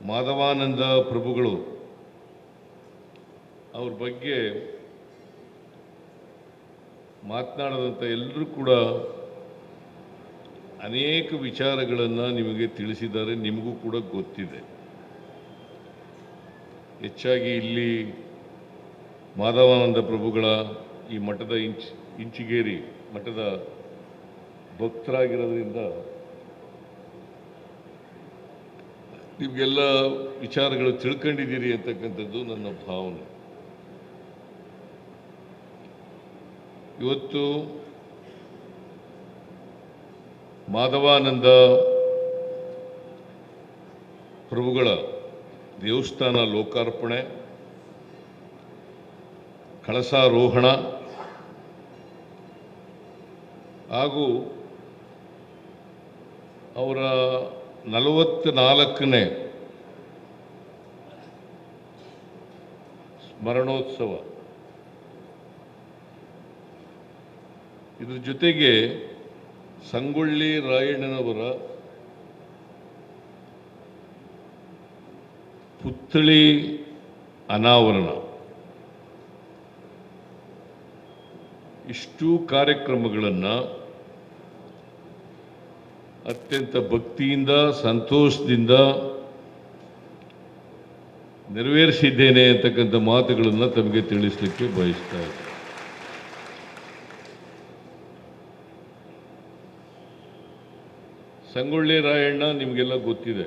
ಮಾಧವಾನಂದ ಪ್ರಭುಗಳು ಅವ್ರ ಬಗ್ಗೆ ಮಾತನಾಡಿದಂಥ ಎಲ್ಲರೂ ಕೂಡ ಅನೇಕ ವಿಚಾರಗಳನ್ನು ನಿಮಗೆ ತಿಳಿಸಿದ್ದಾರೆ. ನಿಮಗೂ ಕೂಡ ಗೊತ್ತಿದೆ. ಹೆಚ್ಚಾಗಿ ಇಲ್ಲಿ ಮಾಧವಾನಂದ ಪ್ರಭುಗಳ ಈ ಮಠದ ಇಂಚಿಗೇರಿ ಮಠದ ಭಕ್ತರಾಗಿರೋದ್ರಿಂದ ನಿಮಗೆಲ್ಲ ವಿಚಾರಗಳು ತಿಳ್ಕೊಂಡಿದ್ದೀರಿ ಅಂತಕ್ಕಂಥದ್ದು ನನ್ನ ಭಾವನೆ. ಇವತ್ತು ಮಾಧವಾನಂದ ಪ್ರಭುಗಳ ದೇವಸ್ಥಾನ ಲೋಕಾರ್ಪಣೆ, ಕಳಸಾರೋಹಣ ಹಾಗೂ ಅವರ 44ನೇ ಸ್ಮರಣೋತ್ಸವ, ಇದ್ರ ಜೊತೆಗೆ ಸಂಗೊಳ್ಳಿ ರಾಯಣ್ಣನವರ ಪುತ್ಥಳಿ ಅನಾವರಣ, ಇಷ್ಟು ಕಾರ್ಯಕ್ರಮಗಳನ್ನು ಅತ್ಯಂತ ಭಕ್ತಿಯಿಂದ ಸಂತೋಷದಿಂದ ನೆರವೇರಿಸಿದ್ದೇನೆ ಅಂತಕ್ಕಂಥ ಮಾತುಗಳನ್ನು ತಮಗೆ ತಿಳಿಸಲಿಕ್ಕೆ ಬಯಸ್ತಾ ಇದ್ದೇನೆ. ಸಂಗೊಳ್ಳಿ ರಾಯಣ್ಣ ನಿಮಗೆಲ್ಲ ಗೊತ್ತಿದೆ.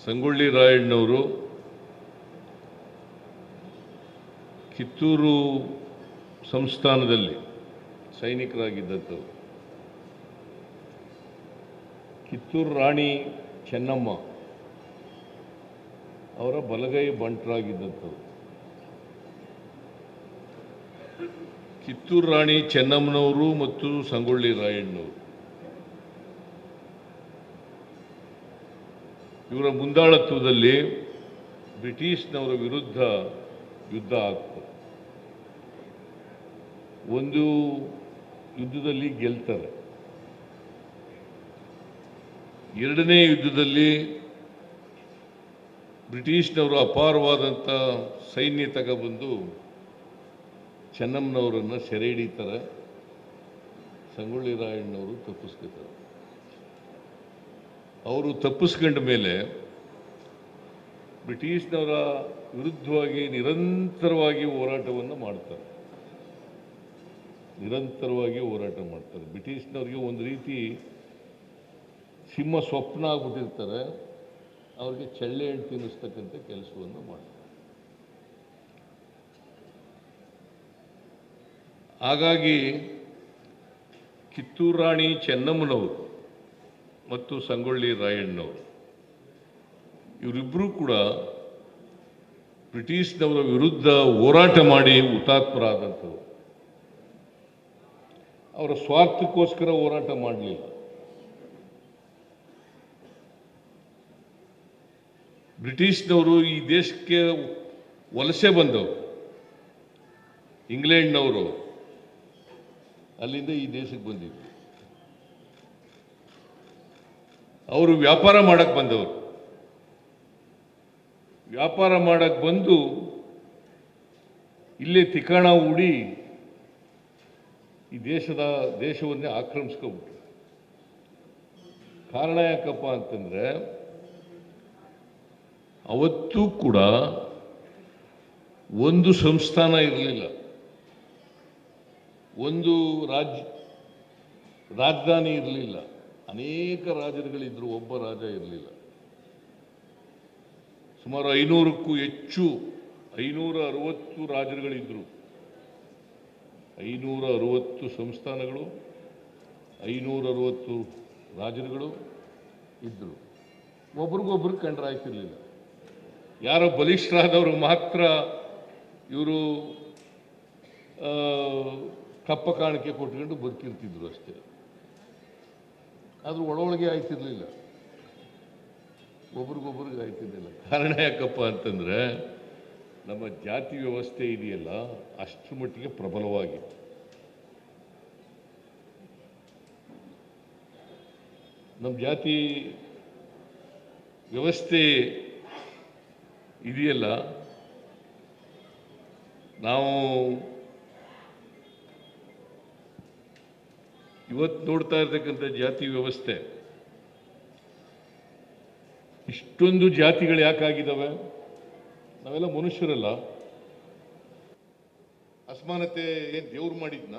ಸಂಗೊಳ್ಳಿ ರಾಯಣ್ಣವರು ಕಿತ್ತೂರು ಸಂಸ್ಥಾನದಲ್ಲಿ ಸೈನಿಕರಾಗಿದ್ದಂಥವ್ರು. ಕಿತ್ತೂರು ರಾಣಿ ಚೆನ್ನಮ್ಮ ಅವರ ಬಲಗೈ ಬಂಟರಾಗಿದ್ದಂಥವ್ರು. ಕಿತ್ತೂರು ರಾಣಿ ಚೆನ್ನಮ್ಮನವರು ಮತ್ತು ಸಂಗೊಳ್ಳಿ ರಾಯಣ್ಣವರು ಇವರ ಮುಂದಾಳತ್ವದಲ್ಲಿ ಬ್ರಿಟಿಷ್ನವರ ವಿರುದ್ಧ ಯುದ್ಧ ಆಗ್ತದೆ. ಒಂದು ಯುದ್ಧದಲ್ಲಿ ಗೆಲ್ತಾರೆ, ಎರಡನೇ ಯುದ್ಧದಲ್ಲಿ ಬ್ರಿಟಿಷ್ನವರು ಅಪಾರವಾದಂಥ ಸೈನ್ಯ ತಗೊಬಂದು ಚೆನ್ನಮ್ಮನವರನ್ನು ಸೆರೆ ಹಿಡಿತಾರೆ. ಸಂಗೊಳ್ಳಿ ರಾಯಣ್ಣವರು ತಪ್ಪಿಸ್ಕೊತಾರೆ. ಅವರು ತಪ್ಪಿಸ್ಕೊಂಡ ಮೇಲೆ ಬ್ರಿಟಿಷ್ನವರ ವಿರುದ್ಧವಾಗಿ ನಿರಂತರವಾಗಿ ಹೋರಾಟವನ್ನು ಮಾಡ್ತಾರೆ. ಬ್ರಿಟಿಷ್ನವ್ರಿಗೆ ಒಂದು ರೀತಿ ಸಿಂಹ ಸ್ವಪ್ನ ಆಗ್ಬಿಟ್ಟಿರ್ತಾರೆ. ಅವ್ರಿಗೆ ಚಳ್ಳೆ ಹಣ್ಣು ತಿನ್ನಿಸ್ತಕ್ಕಂಥ ಕೆಲಸವನ್ನು ಮಾಡ್ತಾರೆ. ಹಾಗಾಗಿ ಕಿತ್ತೂರು ರಾಣಿ ಚೆನ್ನಮ್ಮನವರು ಮತ್ತು ಸಂಗೊಳ್ಳಿ ರಾಯಣ್ಣವರು ಇವರಿಬ್ಬರೂ ಕೂಡ ಬ್ರಿಟಿಷ್ನವರ ವಿರುದ್ಧ ಹೋರಾಟ ಮಾಡಿ ಹುತಾತ್ಮರಾದಂಥವ್ರು. ಅವರ ಸ್ವಾರ್ಥಕ್ಕೋಸ್ಕರ ಹೋರಾಟ ಮಾಡಲಿಲ್ಲ. ಬ್ರಿಟಿಷ್ನವರು ಈ ದೇಶಕ್ಕೆ ವಲಸೆ ಬಂದವರು, ಇಂಗ್ಲೆಂಡ್ನವರು ಅಲ್ಲಿಂದ ಈ ದೇಶಕ್ಕೆ ಬಂದಿದ್ರು. ಅವರು ವ್ಯಾಪಾರ ಮಾಡಕ್ಕೆ ಬಂದವರು. ವ್ಯಾಪಾರ ಮಾಡಕ್ಕೆ ಬಂದು ಇಲ್ಲೇ ತಿಕಾಣ ಹೂಡಿ ಈ ದೇಶವನ್ನೇ ಆಕ್ರಮಿಸ್ಕೊಬಿಟ್ರು. ಕಾರಣ ಯಾಕಪ್ಪ ಅಂತಂದ್ರೆ ಅವತ್ತೂ ಕೂಡ ಒಂದು ಸಂಸ್ಥಾನ ಇರಲಿಲ್ಲ, ಒಂದು ರಾಜಧಾನಿ ಇರಲಿಲ್ಲ. ಅನೇಕ ರಾಜರುಗಳಿದ್ರು, ಒಬ್ಬ ರಾಜ ಇರಲಿಲ್ಲ. ಸುಮಾರು 500ಕ್ಕೂ ಹೆಚ್ಚು 560 ರಾಜರುಗಳಿದ್ರು. 560 ಸಂಸ್ಥಾನಗಳು, 560 ರಾಜರುಗಳು ಇದ್ದರು. ಒಬ್ರಿಗೊಬ್ರು ಕಂಡ್ರಾಯ್ತಿರ್ಲಿಲ್ಲ. ಯಾರೋ ಬಲಿಷ್ಠರಾದವರು ಮಾತ್ರ ಇವರು ಕಪ್ಪ ಕಾಣಿಕೆ ಕೊಟ್ಕೊಂಡು ಬದುಕಿರ್ತಿದ್ರು ಅಷ್ಟೇ. ಆದರೂ ಒಳಗೆ ಆಯ್ತಿರ್ಲಿಲ್ಲ, ಒಬ್ರಿಗೊಬ್ರಿಗೆ ಆಯ್ತಿರ್ಲಿಲ್ಲ. ಕಾರಣ ಯಾಕಪ್ಪ ಅಂತಂದರೆ ನಮ್ಮ ಜಾತಿ ವ್ಯವಸ್ಥೆ ಇದೆಯಲ್ಲ ಅಷ್ಟರ ಮಟ್ಟಿಗೆ ಪ್ರಬಲವಾಗಿತ್ತು. ನಮ್ಮ ಜಾತಿ ವ್ಯವಸ್ಥೆ ಇದೆಯಲ್ಲ, ನಾವು ಇವತ್ತು ನೋಡ್ತಾ ಇರ್ತಕ್ಕಂಥ ಜಾತಿ ವ್ಯವಸ್ಥೆ, ಇಷ್ಟೊಂದು ಜಾತಿಗಳು ಯಾಕಾಗಿದ್ದಾವೆ? ನಾವೆಲ್ಲ ಮನುಷ್ಯರಲ್ಲ. ಅಸಮಾನತೆ ಏನು ದೇವ್ರು ಮಾಡಿದ್ನ?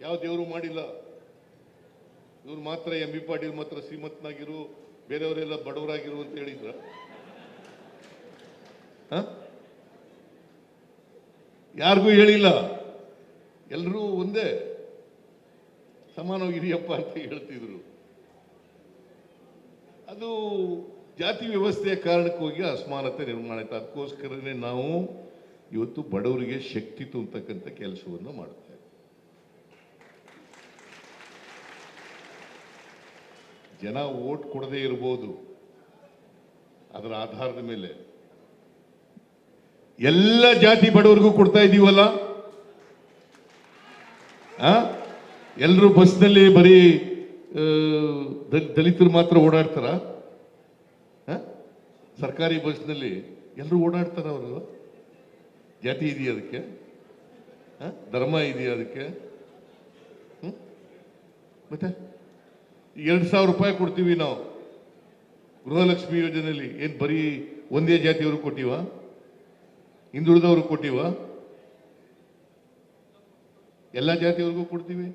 ಯಾವ ದೇವರು ಮಾಡಿಲ್ಲ. ಇವ್ರು ಮಾತ್ರ ಎಂ.ಬಿ. ಪಾಟೀಲ್ ಮಾತ್ರ ಶ್ರೀಮಂತನಾಗಿರು, ಬೇರೆಯವರೆಲ್ಲ ಬಡವರಾಗಿರು ಅಂತ ಹೇಳಿದ್ರ? ಯಾರಿಗೂ ಹೇಳಿಲ್ಲ. ಎಲ್ಲರೂ ಒಂದೇ, ಸಮಾನವಾಗಿರಿಯಪ್ಪ ಅಂತ ಹೇಳ್ತಿದ್ರು. ಅದು ಜಾತಿ ವ್ಯವಸ್ಥೆಯ ಕಾರಣಕ್ಕೋಗಿ ಅಸಮಾನತೆ ನಿರ್ಮಾಣ ಆಯ್ತು. ಅದಕ್ಕೋಸ್ಕರನೇ ನಾವು ಇವತ್ತು ಬಡವರಿಗೆ ಶಕ್ತಿ ತುಂಬತಕ್ಕಂಥ ಕೆಲಸವನ್ನು ಮಾಡ್ತೇವೆ. ಜನ ಓಟ್ ಕೊಡದೇ ಇರಬಹುದು, ಅದರ ಆಧಾರದ ಮೇಲೆ ಎಲ್ಲ ಜಾತಿ ಬಡವರಿಗೂ ಕೊಡ್ತಾ ಇದ್ದೀವಲ್ಲ. ಎಲ್ಲರೂ ಬಸ್ನಲ್ಲಿ ಬರೀ ದಲಿತರು ಮಾತ್ರ ಓಡಾಡ್ತಾರ? ಸರ್ಕಾರಿ ಬಸ್ನಲ್ಲಿ ಎಲ್ಲರೂ ಓಡಾಡ್ತಾರ? ಅವರು ಜಾತಿ ಇದೆಯಾ ಅದಕ್ಕೆ? ಧರ್ಮ ಇದೆಯಾ ಅದಕ್ಕೆ? ಮತ್ತೆ 2,000 ರೂಪಾಯಿ ಕೊಡ್ತೀವಿ ನಾವು ಗೃಹಲಕ್ಷ್ಮಿ ಯೋಜನೆಯಲ್ಲಿ. ಏನು ಬರೀ ಒಂದೇ ಜಾತಿಯವರು ಕೊಟ್ಟಿವ? ಹಿಂದುಳಿದವರು ಕೊಟ್ಟಿವ? ಎಲ್ಲ ಜಾತಿಯವ್ರಿಗೂ ಕೊಡ್ತೀವಿ,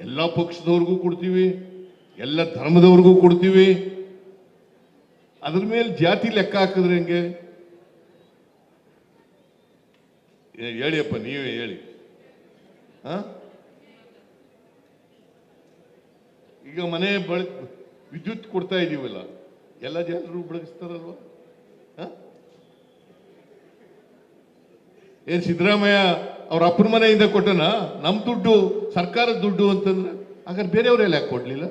ಎಲ್ಲ ಪಕ್ಷದವ್ರಿಗೂ ಕೊಡ್ತೀವಿ, ಎಲ್ಲ ಧರ್ಮದವ್ರಿಗೂ ಕೊಡ್ತೀವಿ. ಅದ್ರ ಮೇಲೆ ಜಾತಿ ಲೆಕ್ಕ ಹಾಕಿದ್ರೆ ಹೆಂಗೆ? ಹೇಳಿಯಪ್ಪ, ನೀವೇ ಹೇಳಿ. ಈಗ ಮನೆ ವಿದ್ಯುತ್ ಕೊಡ್ತಾ ಇದೀವಲ್ಲ, ಎಲ್ಲ ಜನರು ಬಳಸ್ತಾರಲ್ವ? ಏನ್ ಸಿದ್ದರಾಮಯ್ಯ ಅವ್ರ ಅಪ್ಪನ ಮನೆಯಿಂದ ಕೊಟ್ಟನ? ನಮ್ ದುಡ್ಡು, ಸರ್ಕಾರದ ದುಡ್ಡು ಅಂತಂದ್ರೆ ಹಾಗಾದ್ರೆ ಬೇರೆಯವರೆಲ್ಲ ಯಾಕೆ ಕೊಡ್ಲಿಲ್ಲ?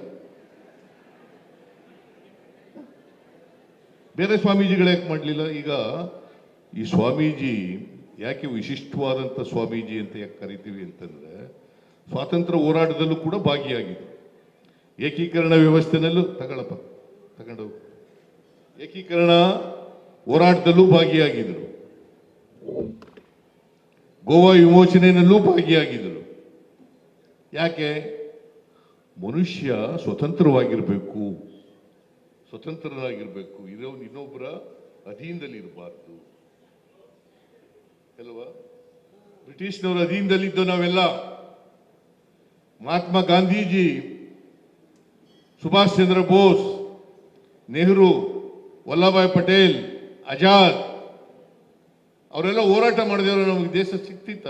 ಬೇರೆ ಸ್ವಾಮೀಜಿಗಳು ಯಾಕೆ ಮಾಡಲಿಲ್ಲ? ಈಗ ಈ ಸ್ವಾಮೀಜಿ ಯಾಕೆ ವಿಶಿಷ್ಟವಾದಂಥ ಸ್ವಾಮೀಜಿ ಅಂತ ಯಾಕೆ ಕರಿತೀವಿ ಅಂತಂದ್ರೆ, ಸ್ವಾತಂತ್ರ್ಯ ಹೋರಾಟದಲ್ಲೂ ಕೂಡ ಭಾಗಿಯಾಗಿದ್ರು. ಏಕೀಕರಣ ವ್ಯವಸ್ಥೆನಲ್ಲೂ ತಗೊಂಡು ಏಕೀಕರಣ ಹೋರಾಟದಲ್ಲೂ ಭಾಗಿಯಾಗಿದ್ರು. ಗೋವಾ ವಿಮೋಚನೆಯಲ್ಲೂ ಭಾಗಿಯಾಗಿದ್ರು. ಯಾಕೆ? ಮನುಷ್ಯ ಸ್ವತಂತ್ರವಾಗಿರಬೇಕು, ಸ್ವತಂತ್ರನಾಗಿರ್ಬೇಕು, ಇನ್ನೊಬ್ಬರ ಅಧೀನದಲ್ಲಿ ಇರಬಾರ್ದು ಅಲ್ವಾ? ಬ್ರಿಟಿಷ್ನವರ ಅಧೀನದಲ್ಲಿದ್ದು ನಾವೆಲ್ಲ. ಮಹಾತ್ಮ ಗಾಂಧೀಜಿ, ಸುಭಾಷ್ ಚಂದ್ರ ಬೋಸ್, ನೆಹರು, ವಲ್ಲಭಾಯ್ ಪಟೇಲ್, ಆಜಾದ್ ಅವರೆಲ್ಲ ಹೋರಾಟ ಮಾಡಿದವರು. ನಮಗೆ ದೇಶ ಸಿಕ್ತಿತ್ತ?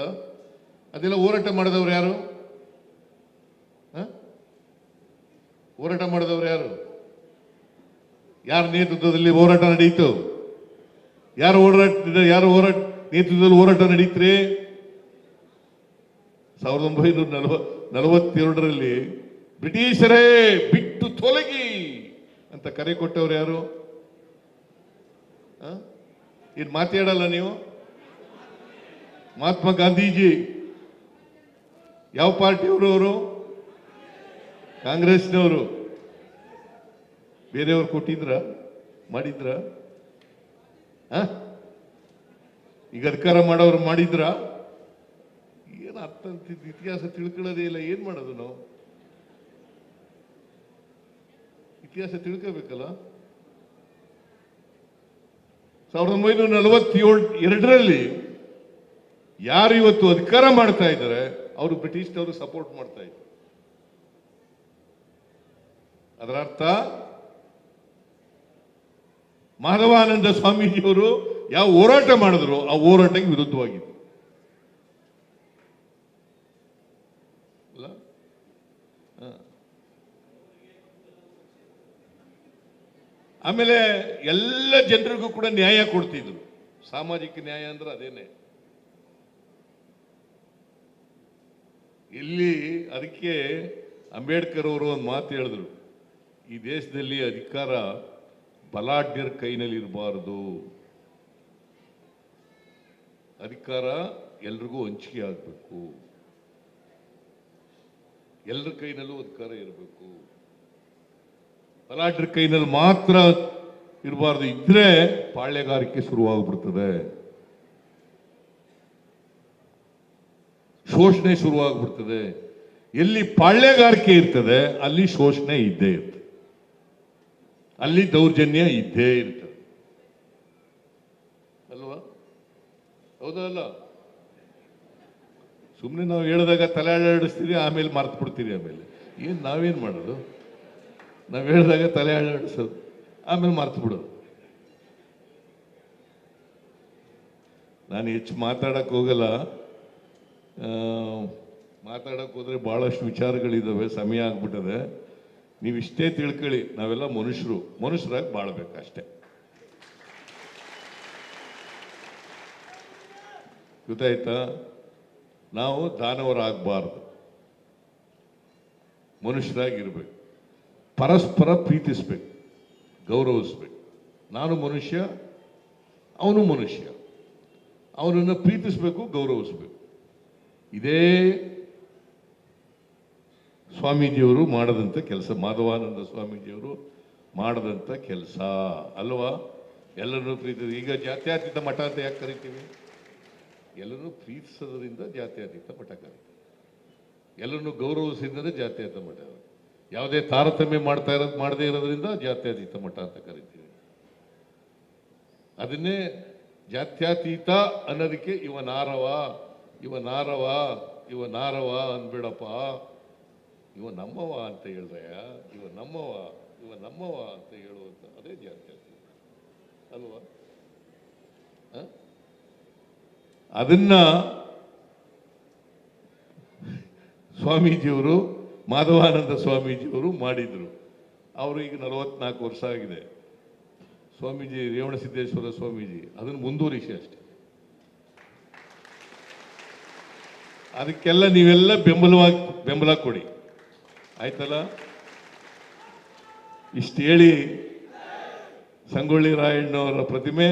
ಅದೆಲ್ಲ ಹೋರಾಟ ಮಾಡಿದವರು ಯಾರು? ಹೋರಾಟ ಮಾಡಿದವರು ಯಾರು? ಯಾರ ನೇತೃತ್ವದಲ್ಲಿ ಹೋರಾಟ ನಡೆಯಿತು? ಯಾರು ನೇತೃತ್ವದಲ್ಲಿ ಹೋರಾಟ ನಡೀತ್ರಿ? 1942ರಲ್ಲಿ ಬ್ರಿಟಿಷರೇ ಬಿಟ್ಟು ತೊಲಗಿ ಅಂತ ಕರೆ ಕೊಟ್ಟವ್ರು ಯಾರು? ಇದು ಮಾತಾಡಲ್ಲ ನೀವು? ಮಹಾತ್ಮ ಗಾಂಧೀಜಿ ಯಾವ ಪಾರ್ಟಿಯವರು? ಅವರು ಕಾಂಗ್ರೆಸ್ನವರು. ಬೇರೆಯವ್ರು ಕೊಟ್ಟಿದ್ರ? ಮಾಡಿದ್ರ? ಈಗ ಅಧಿಕಾರ ಮಾಡೋರು ಮಾಡಿದ್ರ? ಏನು ಅರ್ಥ ಅಂತಿದ್ದು? ಇತಿಹಾಸ ತಿಳ್ಕೊಳ್ಳೋದೇ ಇಲ್ಲ. ಏನ್ ಮಾಡೋದು ನಾವು? ಇತಿಹಾಸ ತಿಳ್ಕೋಬೇಕಲ್ಲ. 1942ರಲ್ಲಿ ಯಾರು ಇವತ್ತು ಅಧಿಕಾರ ಮಾಡ್ತಾ ಇದ್ದಾರೆ ಅವರು ಬ್ರಿಟಿಷ್ನವರು ಸಪೋರ್ಟ್ ಮಾಡ್ತಾ ಇದ್ದಾರೆ. ಅದರ ಅರ್ಥ ಮಾಧವಾನಂದ ಸ್ವಾಮೀಜಿಯವರು ಯಾವ ಹೋರಾಟ ಮಾಡಿದ್ರು ಆ ಹೋರಾಟಕ್ಕೆ ವಿರುದ್ಧವಾಗಿತ್ತು. ಆಮೇಲೆ ಎಲ್ಲ ಜನರಿಗೂ ಕೂಡ ನ್ಯಾಯ ಕೊಡ್ತಿದ್ರು. ಸಾಮಾಜಿಕ ನ್ಯಾಯ ಅಂದ್ರೆ ಅದೇನೆ. ಇಲ್ಲಿ ಅದಕ್ಕೆ ಅಂಬೇಡ್ಕರ್ ಅವರು ಒಂದು ಮಾತು ಹೇಳಿದ್ರು, ಈ ದೇಶದಲ್ಲಿ ಅಧಿಕಾರ ಬಲಾಢ್ಯರ ಕೈನಲ್ಲಿ ಇರಬಾರದು, ಅಧಿಕಾರ ಎಲ್ರಿಗೂ ಹಂಚಿಕೆ ಆಗಬೇಕು. ಎಲ್ಲರ ಕೈನಲ್ಲೂ ಅಧಿಕಾರ ಇರಬೇಕು. ತಲಾಟರ ಕೈನಲ್ಲಿ ಮಾತ್ರ ಇರಬಾರ್ದು. ಇದ್ರೆ ಪಾಳ್ಯಗಾರಿಕೆ ಶುರುವಾಗ್ಬಿಡ್ತದೆ, ಶೋಷಣೆ ಶುರುವಾಗ್ಬಿಡ್ತದೆ. ಎಲ್ಲಿ ಪಾಳ್ಯಗಾರಿಕೆ ಇರ್ತದೆ ಅಲ್ಲಿ ಶೋಷಣೆ ಇದ್ದೇ ಇರ್ತದೆ, ಅಲ್ಲಿ ದೌರ್ಜನ್ಯ ಇದ್ದೇ ಇರ್ತದೆ ಅಲ್ವಾ? ಹೌದಾ ಅಲ್ಲ? ಸುಮ್ಮನೆ ನಾವು ಹೇಳಿದಾಗ ತಲೆ ಅಲ್ಲಾಡಿಸ್ತೀರಿ, ಆಮೇಲೆ ಮರ್ತು ಬಿಡ್ತೀರಿ. ಆಮೇಲೆ ನಾವೇನು ಮಾಡೋದು? ನಾವು ಹೇಳಿದಾಗ ತಲೆ ಅಲ್ಲಾಡಿಸೋದು, ಆಮೇಲೆ ಮರ್ತು ಬಿಡೋದು. ನಾನು ಹೆಚ್ಚು ಮಾತಾಡಕ್ಕೆ ಹೋಗಲ್ಲ. ಮಾತಾಡಕ್ಕೆ ಹೋದ್ರೆ ಬಹಳಷ್ಟು ವಿಚಾರಗಳಿದ್ದಾವೆ, ಸಮಯ ಆಗ್ಬಿಟ್ಟದೆ. ನೀವು ಇಷ್ಟೇ ತಿಳ್ಕೊಳ್ಳಿ, ನಾವೆಲ್ಲ ಮನುಷ್ಯರಾಗಿ ಬಾಳ್ಬೇಕಷ್ಟೇ. ಗೊತ್ತಾಯ್ತಾ? ನಾವು ದಾನವರಾಗಬಾರ್ದು, ಮನುಷ್ಯರಾಗಿರ್ಬೇಕು, ಪರಸ್ಪರ ಪ್ರೀತಿಸ್ಬೇಕು, ಗೌರವಿಸ್ಬೇಕು. ನಾನು ಮನುಷ್ಯ, ಅವನು ಮನುಷ್ಯ, ಅವನನ್ನು ಪ್ರೀತಿಸ್ಬೇಕು, ಗೌರವಿಸ್ಬೇಕು. ಇದೇ ಸ್ವಾಮೀಜಿಯವರು ಮಾಡದಂಥ ಕೆಲಸ, ಮಾಧವಾನಂದ ಸ್ವಾಮೀಜಿಯವರು ಮಾಡದಂಥ ಕೆಲಸ ಅಲ್ವಾ? ಎಲ್ಲರನ್ನೂ ಪ್ರೀತಿ. ಈಗ ಜಾತ್ಯತೀತ ಮಠ ಅಂತ ಯಾಕೆ ಕರಿತೀವಿ? ಎಲ್ಲರನ್ನೂ ಪ್ರೀತಿಸೋದ್ರಿಂದ ಜಾತ್ಯತೀತ ಮಠ ಕರಿತೀವಿ. ಎಲ್ಲರನ್ನೂ ಗೌರವಿಸಿದ್ರೆ ಜಾತ್ಯತೀತ ಮಠ. ಯಾವುದೇ ತಾರತಮ್ಯ ಮಾಡದೇ ಇರೋದ್ರಿಂದ ಜಾತ್ಯತೀತ ಮಠ ಅಂತ ಕರಿತೀವಿ. ಅದನ್ನೇ ಜಾತ್ಯತೀತ ಅನ್ನೋದಕ್ಕೆ ಇವ ನಾರವ ಅನ್ಬೇಡಪ್ಪ, ಇವ ನಮ್ಮವ ಅಂತ ಹೇಳ್ರಯ್ಯ, ಇವ ನಮ್ಮವ ಅಂತ ಹೇಳುವಂತ ಅದೇ ಜಾತ್ಯತೀತ ಅಲ್ವಾ? ಅದನ್ನ ಸ್ವಾಮೀಜಿಯವರು, ಮಾಧವಾನಂದ ಸ್ವಾಮೀಜಿಯವರು ಮಾಡಿದ್ರು. ಅವರು ಈಗ 44 ವರ್ಷ ಆಗಿದೆ. ಸ್ವಾಮೀಜಿ ರೇವಣಸಿದ್ದೇಶ್ವರ ಸ್ವಾಮೀಜಿ ಅದನ್ನು ಮುಂದುವರಿಸಿ ಅಷ್ಟೇ. ಅದಕ್ಕೆಲ್ಲ ನೀವೆಲ್ಲ ಬೆಂಬಲ ಕೊಡಿ, ಆಯ್ತಲ್ಲ? ಇಷ್ಟು ಹೇಳಿ ಸಂಗೊಳ್ಳಿ ರಾಯಣ್ಣವರ ಪ್ರತಿಮೆ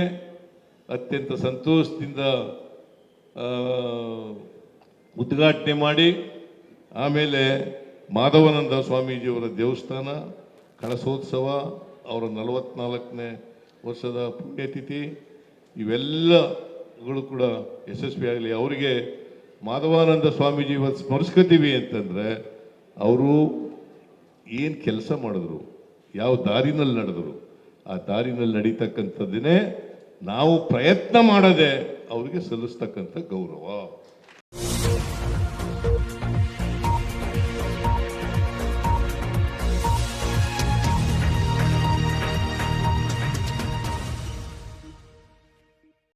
ಅತ್ಯಂತ ಸಂತೋಷದಿಂದ ಉದ್ಘಾಟನೆ ಮಾಡಿ, ಆಮೇಲೆ ಮಾಧವಾನಂದ ಸ್ವಾಮೀಜಿಯವರ ದೇವಸ್ಥಾನ ಕಳಸೋತ್ಸವ, ಅವರ 44ನೇ ವರ್ಷದ ಪುಣ್ಯತಿಥಿ, ಇವೆಲ್ಲಗಳು ಕೂಡ ಯಶಸ್ವಿಯಾಗಲಿ. ಅವರಿಗೆ ಮಾಧವಾನಂದ ಸ್ವಾಮೀಜಿ ಸ್ಮರಿಸ್ಕೊತೀವಿ ಅಂತಂದರೆ ಅವರು ಏನು ಕೆಲಸ ಮಾಡಿದ್ರು, ಯಾವ ದಾರಿನಲ್ಲಿ ನಡೆದ್ರು, ಆ ದಾರಿನಲ್ಲಿ ನಡೀತಕ್ಕಂಥದ್ದನ್ನೇ ನಾವು ಪ್ರಯತ್ನ ಮಾಡದೆ ಅವರಿಗೆ ಸಲ್ಲಿಸ್ತಕ್ಕಂಥ ಗೌರವ.